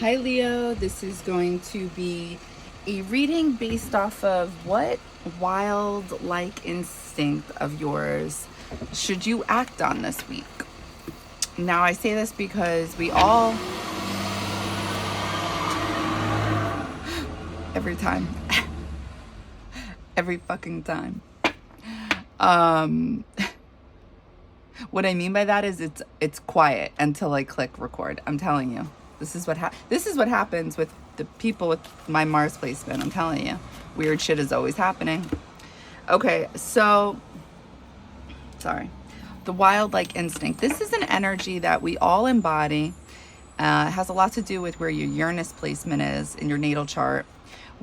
Hi Leo, this is going to be a reading based off of what wild-like instinct of yours should you act on this week. Now I say this because we all, every time, every fucking time. What I mean by that is it's quiet until I click record. I'm telling you. This is what happens with the people with my Mars placement. I'm telling you. Weird shit is always happening. Okay, so sorry. The wild-like instinct. This is an energy that we all embody. It has a lot to do with where your Uranus placement is in your natal chart,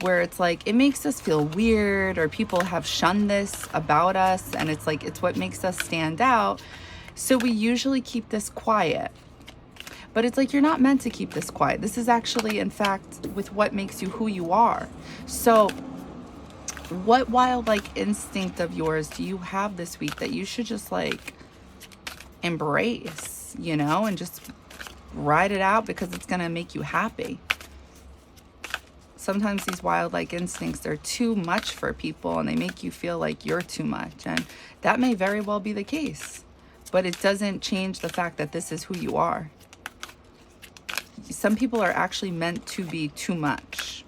where it's like it makes us feel weird, or people have shunned this about us, and it's like it's what makes us stand out. So we usually keep this quiet. But it's like you're not meant to keep this quiet. This is actually, in fact, with what makes you who you are. So what wild-like instinct of yours do you have this week that you should just like embrace, you know, and just ride it out because it's going to make you happy? Sometimes these wild-like instincts are too much for people and they make you feel like you're too much. And that may very well be the case. But it doesn't change the fact that this is who you are. Some people are actually meant to be too much.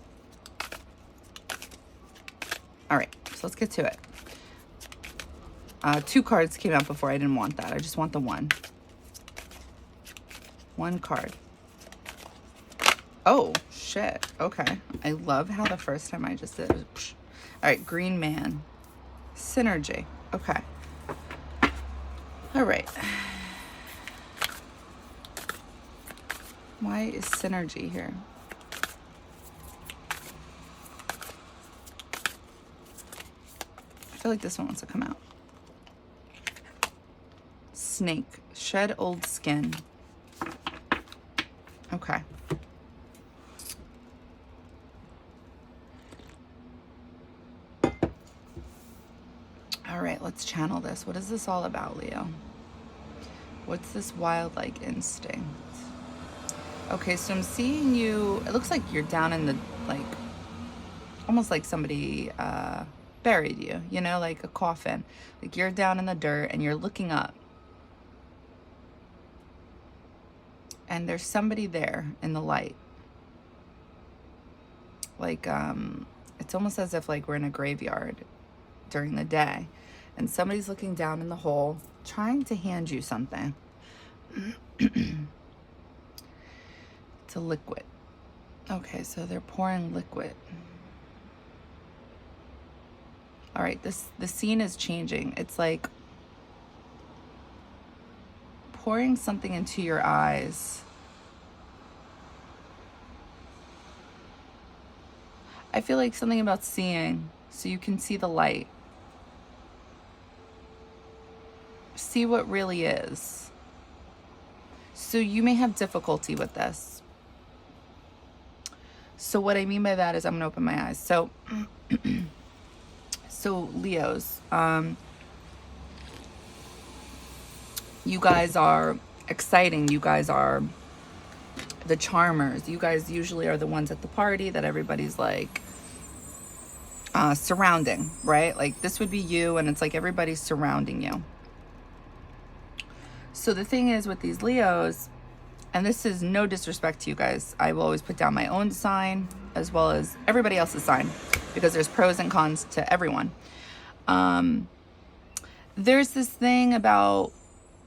All right, so let's get to it. Two cards came out before. I didn't want that. I just want the one. One card. Oh, shit. Okay. I love how the first time I just did it. All right, Green Man. Synergy. Okay. All right. Why is synergy here? I feel like this one wants to come out. Snake. Shed old skin. Okay. All right, let's channel this. What is this all about, Leo? What's this wild-like instinct? Okay, so I'm seeing you, it looks like you're down in the, like, almost like somebody buried you, you know, like a coffin. Like you're down in the dirt and you're looking up. And there's somebody there in the light. Like, it's almost as if like we're in a graveyard during the day. And somebody's looking down in the hole, trying to hand you something. It's a liquid. Okay, so they're pouring liquid. All right, the scene is changing. It's like pouring something into your eyes. I feel like something about seeing, so you can see the light. See what really is. So you may have difficulty with this. So what I mean by that is I'm gonna open my eyes. So, so Leos, you guys are exciting. You guys are the charmers. You guys usually are the ones at the party that everybody's like surrounding, right? Like this would be you, and it's like everybody's surrounding you. So the thing is with these Leos, and this is no disrespect to you guys, I will always put down my own sign as well as everybody else's sign because there's pros and cons to everyone. There's this thing about,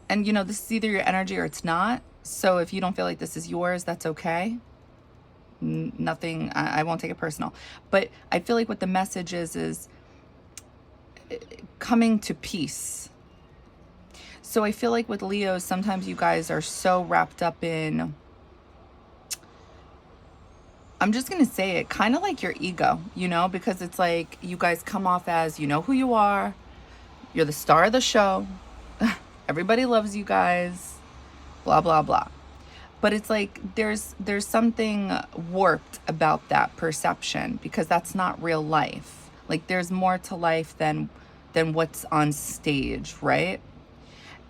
and you know, this is either your energy or it's not. So if you don't feel like this is yours, that's okay. Nothing, I won't take it personal. But I feel like what the message is coming to peace. So I feel like with Leos, sometimes you guys are so wrapped up in, I'm just going to say it, kind of like your ego, you know, because it's like you guys come off as, you know who you are. You're the star of the show. Everybody loves you guys, blah, blah, blah. But it's like there's something warped about that perception because that's not real life. Like there's more to life than what's on stage, right?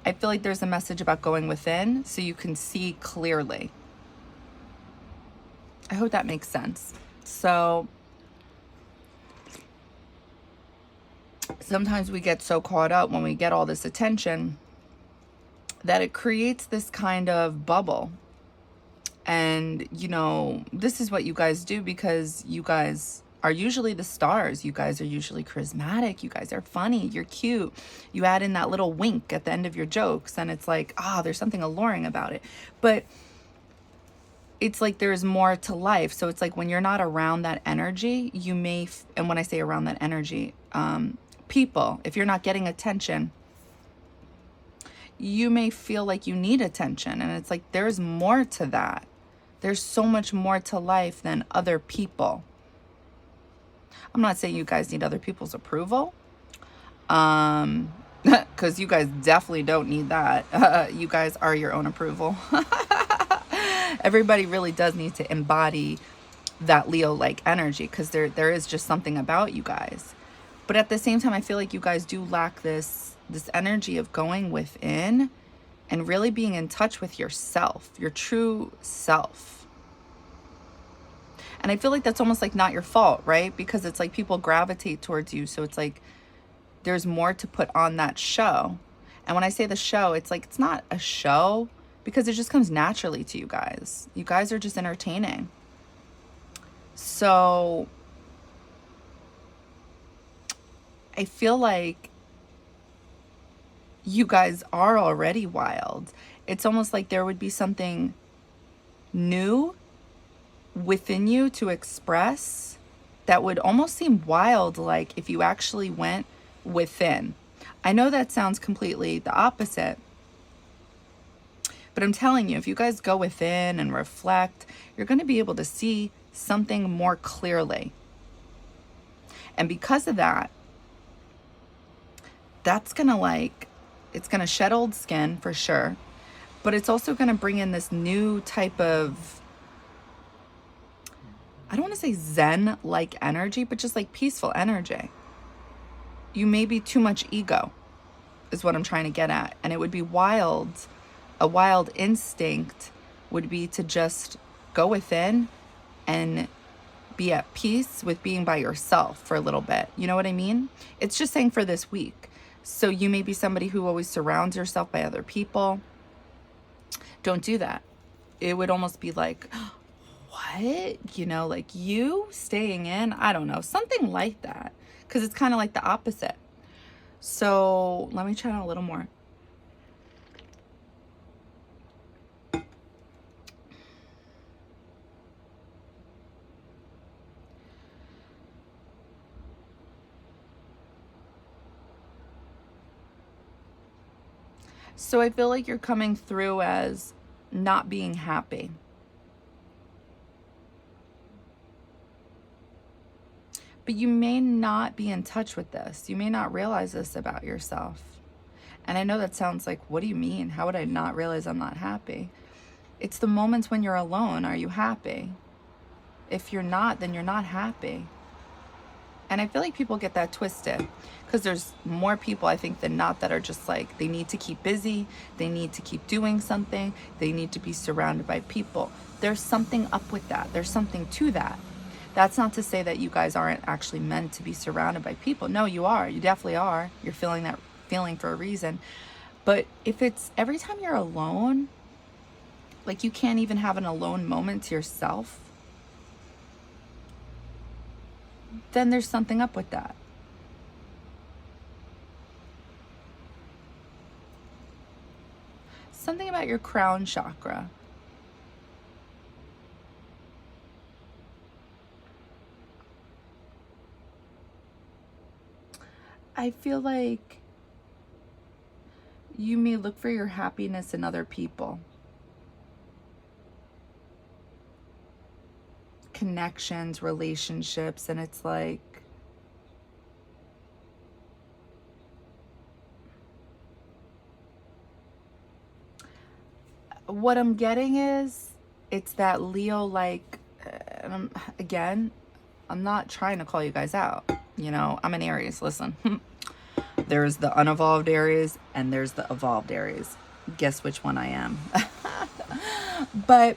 I feel like there's a message about going within so you can see clearly. I hope that makes sense. So sometimes we get so caught up when we get all this attention that it creates this kind of bubble. And, you know, this is what you guys do because you guys are usually the stars. You guys are usually charismatic. You guys are funny. You're cute. You add in that little wink at the end of your jokes, and it's like, there's something alluring about it. But it's like there's more to life. So it's like when you're not around that energy, you may, and when I say around that energy, people, if you're not getting attention, you may feel like you need attention. And it's like there's more to that. There's so much more to life than other people. I'm not saying you guys need other people's approval, because you guys definitely don't need that. You guys are your own approval. Everybody really does need to embody that Leo-like energy, because there is just something about you guys. But at the same time, I feel like you guys do lack this energy of going within and really being in touch with yourself, your true self. And I feel like that's almost like not your fault, right? Because it's like people gravitate towards you. So it's like there's more to put on that show. And when I say the show, it's like it's not a show because it just comes naturally to you guys. You guys are just entertaining. So I feel like you guys are already wild. It's almost like there would be something new within you to express that would almost seem wild, like if you actually went within. I know that sounds completely the opposite, but I'm telling you, if you guys go within and reflect, you're going to be able to see something more clearly. And because of that, that's going to it's going to shed old skin for sure, but it's also going to bring in this new type of, I don't want to say Zen-like energy, but just like peaceful energy. You may be too much ego is what I'm trying to get at. And it would be wild. A wild instinct would be to just go within and be at peace with being by yourself for a little bit. You know what I mean? It's just saying for this week. So you may be somebody who always surrounds yourself by other people. Don't do that. It would almost be like, what? You know, like you staying in, I don't know, something like that. Because it's kind of like the opposite. So let me try on a little more. So I feel like you're coming through as not being happy. But you may not be in touch with this. You may not realize this about yourself. And I know that sounds like, what do you mean? How would I not realize I'm not happy? It's the moments when you're alone. Are you happy? If you're not, then you're not happy. And I feel like people get that twisted because there's more people, I think, than not that are just like, they need to keep busy. They need to keep doing something. They need to be surrounded by people. There's something up with that. There's something to that. That's not to say that you guys aren't actually meant to be surrounded by people. No, you are. You definitely are. You're feeling that feeling for a reason. But if it's every time you're alone, like you can't even have an alone moment to yourself, then there's something up with that. Something about your crown chakra. I feel like you may look for your happiness in other people. Connections, relationships, and it's like, what I'm getting is, it's that Leo, like, again, I'm not trying to call you guys out. You know, I'm an Aries, listen. There's the unevolved Aries and there's the evolved Aries. Guess which one I am. But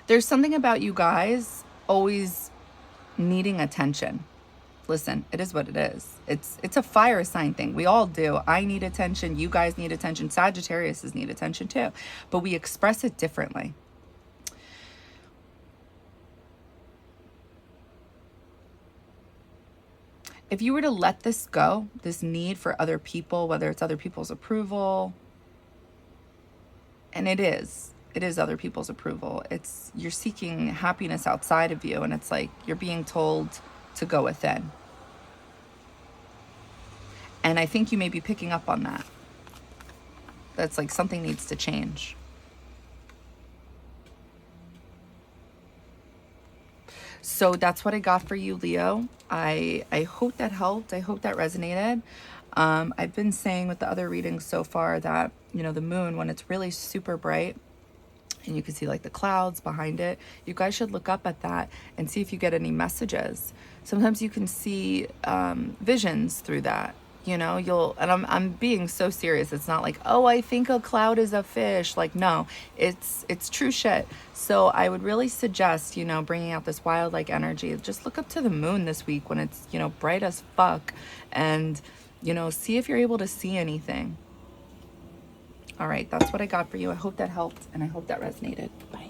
There's something about you guys always needing attention. Listen, it is what it is. It's a fire sign thing. We all do. I need attention. You guys need attention. Sagittariuses need attention too. But we express it differently. If you were to let this go, this need for other people, whether it's other people's approval, and it is other people's approval. You're seeking happiness outside of you, and it's like you're being told to go within. And I think you may be picking up on that. That's like something needs to change. So that's what I got for you, Leo. I hope that helped. I hope that resonated. I've been saying with the other readings so far that, you know, the moon, when it's really super bright and you can see like the clouds behind it, you guys should look up at that and see if you get any messages. Sometimes you can see visions through that. You know, and I'm being so serious. It's not like, oh, I think a cloud is a fish. Like, no, it's true shit. So I would really suggest, you know, bringing out this wild-like energy. Just look up to the moon this week when it's, you know, bright as fuck, and, you know, see if you're able to see anything. All right, that's what I got for you. I hope that helped, and I hope that resonated. Bye.